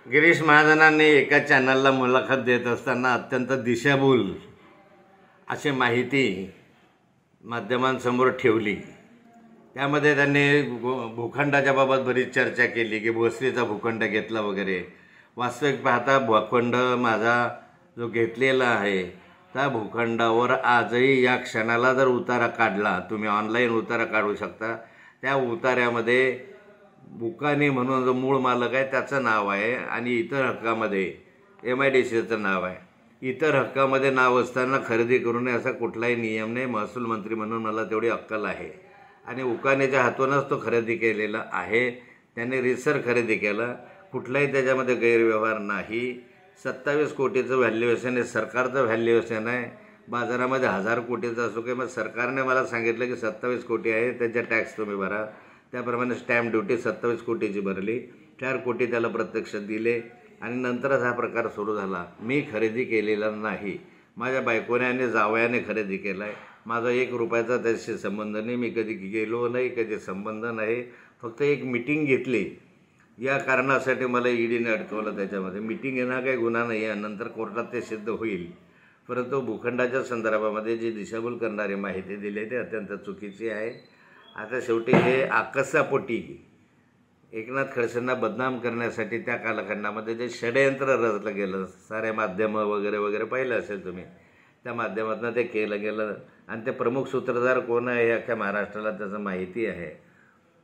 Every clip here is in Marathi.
गिरीश महाजनांनी एका चॅनलला मुलाखत देत असताना अत्यंत दिशाभूल अशी माहिती माध्यमांसमोर ठेवली। त्यामध्ये त्यांनी भूखंडाच्या बाबत बरीच चर्चा केली की भोसरीचा भूखंड घेतला वगैरे। वास्तविक पाहता भूखंड माझा जो घेतलेला आहे त्या भूखंडावर आजही या क्षणाला जर उतारा काढला, तुम्ही ऑनलाईन उतारा काढू शकता, त्या उतार्यामध्ये बुकानी म्हणून जो मूळ मालक आहे त्याचं नाव आहे आणि इतर हक्कामध्ये MIDCचं नाव आहे। इतर हक्कामध्ये नाव असताना खरेदी करू नये असा कुठलाही नियम नाही। महसूल मंत्री म्हणून मला तेवढी अक्कल आहे आणि उकानीच्या हातूनच तो खरेदी केलेला आहे। त्यांनी रिसर खरेदी केला, कुठलाही त्याच्यामध्ये गैरव्यवहार नाही। 27 कोटीचं व्हॅल्युएशन आहे, सरकारचं व्हॅल्युएशन आहे। बाजारामध्ये 1000 कोटीचं असो की मग सरकारने मला सांगितलं की 27 कोटी आहे, त्याचा टॅक्स तुम्ही भरा। त्याप्रमाणे स्टॅम्प ड्युटी 27 कोटीची भरली, 4 कोटी त्याला प्रत्यक्ष दिले आणि नंतरच हा प्रकार सुरू झाला। मी खरेदी केलेला नाही, माझ्या बायकोने आणि जावयाने खरेदी केला आहे। माझा 1 रुपयाचा त्याच्याशी संबंध नाही, मी कधी गेलो नाही, कधी संबंध नाही। फक्त एक मीटिंग घेतली, या कारणासाठी मला ईडीने अडकवलं। त्याच्यामध्ये मीटिंग येणं काही गुन्हा नाही आहे, नंतर कोर्टात ते सिद्ध होईल। परंतु भूखंडाच्या संदर्भामध्ये जी दिशाभूल करणारी माहिती दिली ते अत्यंत चुकीची आहे। आता शेवटी हे आकसापोटी एकनाथ खडसेंना बदनाम करण्यासाठी त्या कालखंडामध्ये जे षडयंत्र रचलं गेलं, सारे माध्यमं वगैरे वगैरे पाहिलं असेल तुम्ही, त्या माध्यमातून ते केलं गेलं आणि ते प्रमुख सूत्रधार कोण आहे हे अख्ख्या महाराष्ट्राला त्याचं माहिती आहे।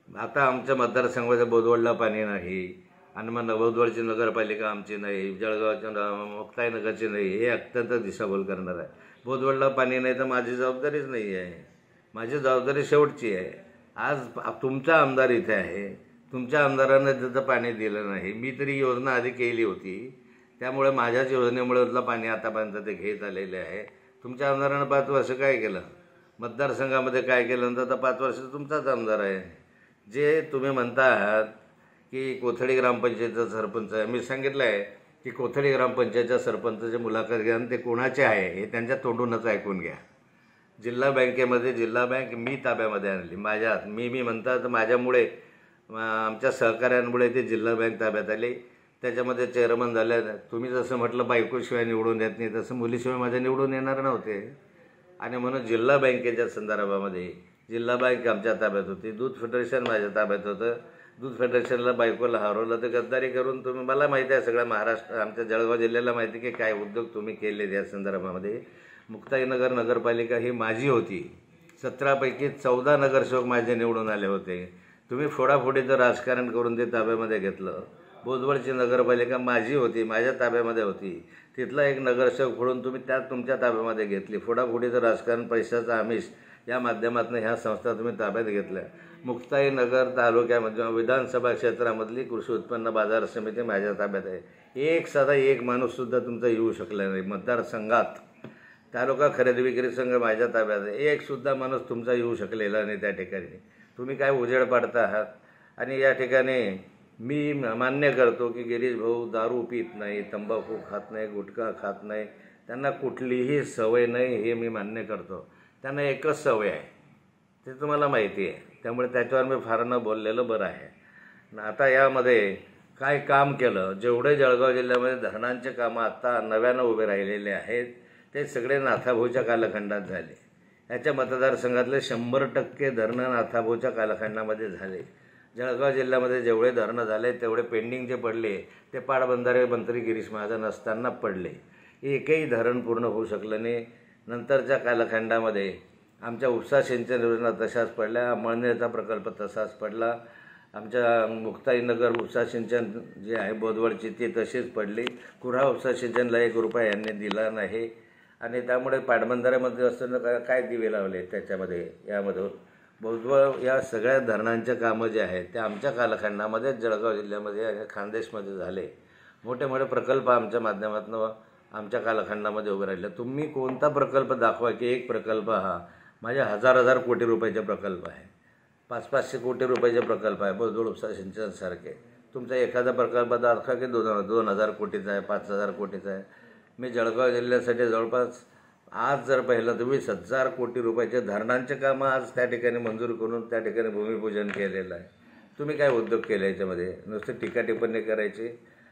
आता आमच्या मतदारसंघामध्ये बोदवडला पाणी नाही आणि मग बोदवडची नगरपालिका आमची नाही, जळगावच्या मुक्ताईनगरची नाही, हे अत्यंत दिशाभूल करणार आहे। बोदवडला पाणी नाही तर माझी जबाबदारीच नाही आहे, माझी जबाबदारी शेवटची आहे। आज तुमचा आमदार इथे आहे, तुमच्या आमदारांना तिथं पाणी दिलं नाही। मी तरी योजना आधी केली होती, त्यामुळे माझ्याच योजनेमुळे पाणी आतापर्यंत ते घेत आलेले आहे। तुमच्या आमदारानं 5 वर्ष काय केलं, मतदारसंघामध्ये काय केलं, तर 5 वर्ष तुमचाच आमदार आहे। जे तुम्ही म्हणता आहात की कोथळी ग्रामपंचायतचा सरपंच आहे, मी सांगितलं आहे की कोथळी ग्रामपंचायतच्या सरपंचाची मुलाखत घ्या आणि ते कोणाचे आहे हे त्यांच्या तोंडूनच ऐकून घ्या। जिल्हा बँकेमध्ये जिल्हा बँक मी ताब्यामध्ये आणली, माझ्यात मी म्हणता तर माझ्यामुळे आमच्या सहकार्यांमुळे ते जिल्हा बँक ताब्यात आली, त्याच्यामध्ये चेअरमन झाले। तुम्ही जसं म्हटलं बायकोशिवाय निवडून येत नाही, तसं मुलीशिवाय माझ्या निवडून येणार नव्हते आणि म्हणून जिल्हा बँकेच्या संदर्भामध्ये जिल्हा बँक आमच्या ताब्यात होती, दूध फेडरेशन माझ्या ताब्यात होतं। दूध फेडरेशनला बायकोला हरवलं तर गद्दारी करून तुम्ही, मला माहिती आहे सगळ्या महाराष्ट्र आमच्या जळगाव जिल्ह्याला माहिती की काय उद्योग तुम्ही केले त्या संदर्भामध्ये। मुक्ताईनगर नगरपालिका ही माझी होती, 17 पैकी 14 नगरसेवक माझे निवडून आले होते। तुम्ही फोडाफोडीचं राजकारण करून ते ताब्यामध्ये घेतलं। बोदवडची नगरपालिका माझी होती, माझ्या ताब्यामध्ये होती, तिथला एक नगरसेवक फोडून तुम्ही त्यात तुमच्या ताब्यामध्ये घेतली। फोडाफोडीचं राजकारण, पैशाचा आमिष या माध्यमातून ह्या संस्था तुम्ही ताब्यात घेतल्या। मुक्ताईनगर तालुक्यामध्ये विधानसभा क्षेत्रामधली कृषी उत्पन्न बाजार समिती माझ्या ताब्यात आहे। एक माणूससुद्धा तुमचा येऊ शकला नाही मतदारसंघात। तालुका खरेदी विक्री संघ माझ्या ताब्यात आहे, एकसुद्धा माणूस तुमचा येऊ शकलेला नाही त्या ठिकाणी। तुम्ही काय उजेड पाडता आहात। आणि या ठिकाणी मी मान्य करतो की गिरीश भाऊ दारू पित नाही, तंबाखू खात नाही, गुटखा खात नाही, त्यांना कुठलीही सवय नाही, हे मी मान्य करतो। त्यांना एकच सवय आहे, ते तुम्हाला माहिती आहे, त्यामुळे त्याच्यावर मी फार न बोललेलं बरं आहे। आता यामध्ये काय काम केलं, जेवढे जळगाव जिल्ह्यामध्ये धरणांचे कामं आत्ता नव्यानं उभे राहिलेले आहेत ते सगळे नाथाभाऊच्या कालखंडात झाले। याच्या मतदारसंघातले 100% धरणं नाथाभाऊच्या कालखंडामध्ये झाले। जळगाव जिल्ह्यामध्ये जेवढे धरणं झाले तेवढे पेंडिंग जे पडले ते पाटबंधारे मंत्री गिरीश महाजन असताना पडले, एकही धरण पूर्ण होऊ शकलं नाही। नंतरच्या कालखंडामध्ये आमच्या उपसा सिंचन योजना तशाच पडल्या, अमळनेरचा प्रकल्प तसाच पडला, आमच्या मुक्ताईनगर उपसा सिंचन जे आहे बोदवडची ती तशीच पडली। कुऱ्हा उपसा सिंचनला 1 रुपया यांनी दिला नाही आणि त्यामुळे पाटबंधाऱ्यामध्ये असताना काय दिवे लावले त्याच्यामध्ये यामधून बोदवड या सगळ्या धरणांचे कामं जे आहेत ते आमच्या कालखंडामध्ये जळगाव जिल्ह्यामध्ये आणि खानदेशमध्ये झाले। मोठे मोठे प्रकल्प आमच्या माध्यमातून आमच्या कालखंडामध्ये उभे राहिले। तुम्ही कोणता प्रकल्प दाखवा की एक प्रकल्प हा माझ्या 1000 कोटी रुपयाचे प्रकल्प आहे, 500 कोटी रुपयाचे प्रकल्प आहे बोदवड उपसा सिंचनसारखे। तुमचा एखादा प्रकल्प दाखवा की 2000 कोटीचा आहे, 5000 कोटीचा आहे। मी जळगाव जिल्ह्यासाठी जवळपास आज जर पाहिलं तर 20,000 कोटी रुपयाचे धरणांचे कामं आज त्या ठिकाणी मंजूर करून त्या ठिकाणी भूमिपूजन केलेलं आहे। तुम्ही काय उद्योग केले याच्यामध्ये, नुसते टीका टिप्पणी करायची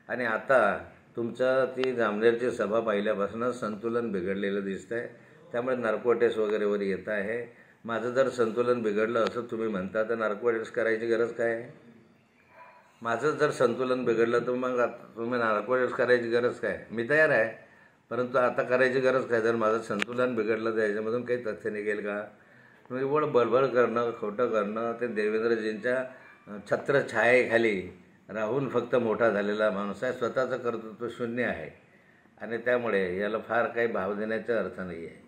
आणि आता तुमचं ती जामनेरची सभा पाहिल्यापासून संतुलन बिघडलेलं दिसतं आहे. त्यामुळे नार्कोटेस वगैरेवर येत आहे. माझं जर संतुलन बिघडलं असं तुम्ही म्हणता तर नार्कोटेस करायची गरज काय आहे? माझं जर संतुलन बिघडलं तर मग तुम्ही नार्कोटेस करायची गरज काय? मी तयार आहे, परंतु आता करायची गरज काय? जर माझं संतुलन बिघडलं तर याच्यामधून काही तथ्य निघेल का? एवढं बडबड करणं, खोटं करणं, ते देवेंद्रजींच्या छत्रछायेखाली राहून फक्त मोठा झालेला माणूस आहे. स्वतःचं कर्तृत्व शून्य आहे आणि त्यामुळे याला फार काही भाव देण्याचा अर्थ नाही आहे.